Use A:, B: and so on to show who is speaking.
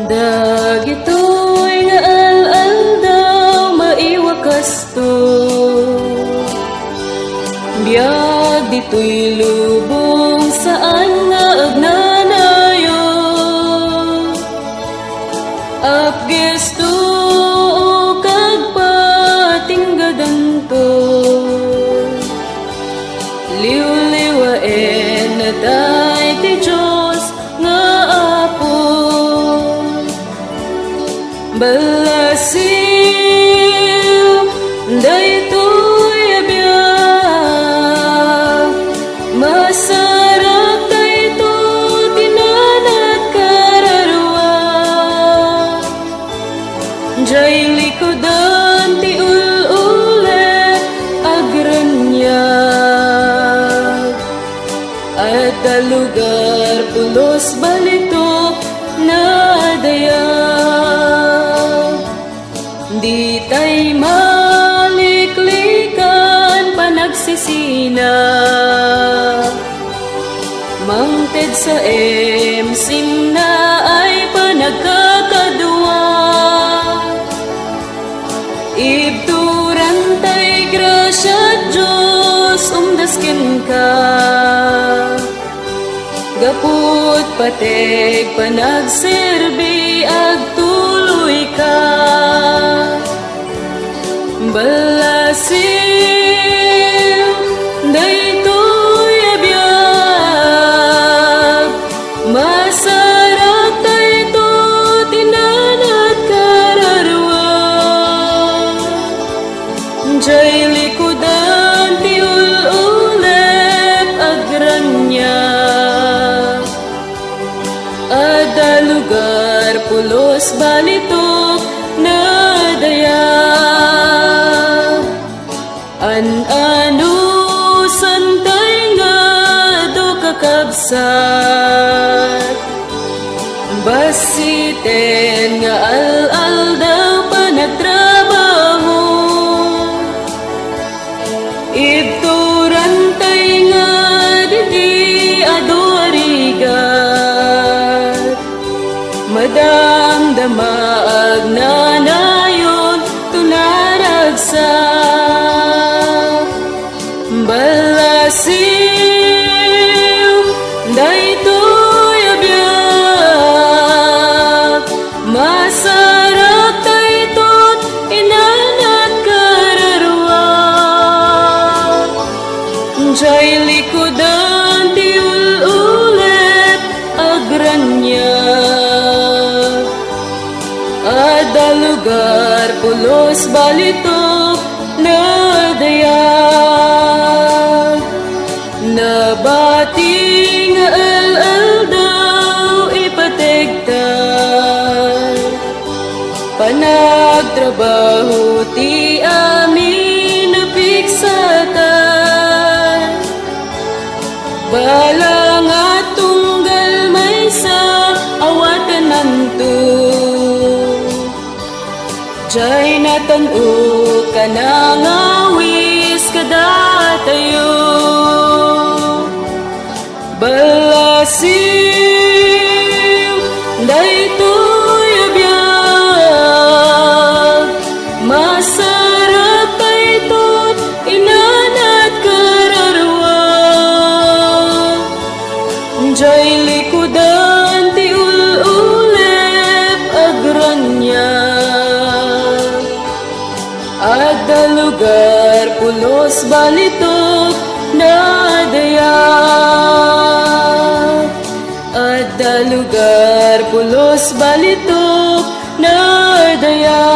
A: Dagitoy nga al-al daw maiwakas to. Biyag dito'y lubong saan nga agnanayo. Apges to kag patinggadan to. Liw-liwaen na tay ti Diyos nga apo. Balasiw daytoy abiyag, masarap dayto tinanat kararwa. Jay likodan ti ul-ulet agranyag, at lugar pulos balito na dayag. Di tay maliklikan panagsisina, mangted sa emsim na ay panagkakadwa. Ibturan tay grasya Diyos umdasken ka, gaput pateg panagserbi agtuloy ka. Balasiw daytoy abiyag, masarap dayto tinanat kararwa. Jay likodan ti ul-ulet agranyag, ada lugar pulos balito na dayag. An-ano santay nga do kakabsat, basiten nga al-al daw panagtrabaho. Ibturan tay nga didi ado arigat, madamdama agnanayon tunaragsa. Balasiw daytoy abiyag, masarap dayto't inanat kararwa. Jay likodan ti ul-ulet agranyag, ada lugar pulos balito na dayag. Nabati nga al-al daw ipategtan, panagtrabaho ti amin napiksatan. Balang at tunggal may sa awatan nanto, jay natanu ka nangawis kadatayo. Balasiw daytoy abiyag, masarap dayto't inanat kararwa. Jay likodan ti ul-ulet agranyag, ada lugar pulos balito na dayag. Ada lugar pulos balito na dayag.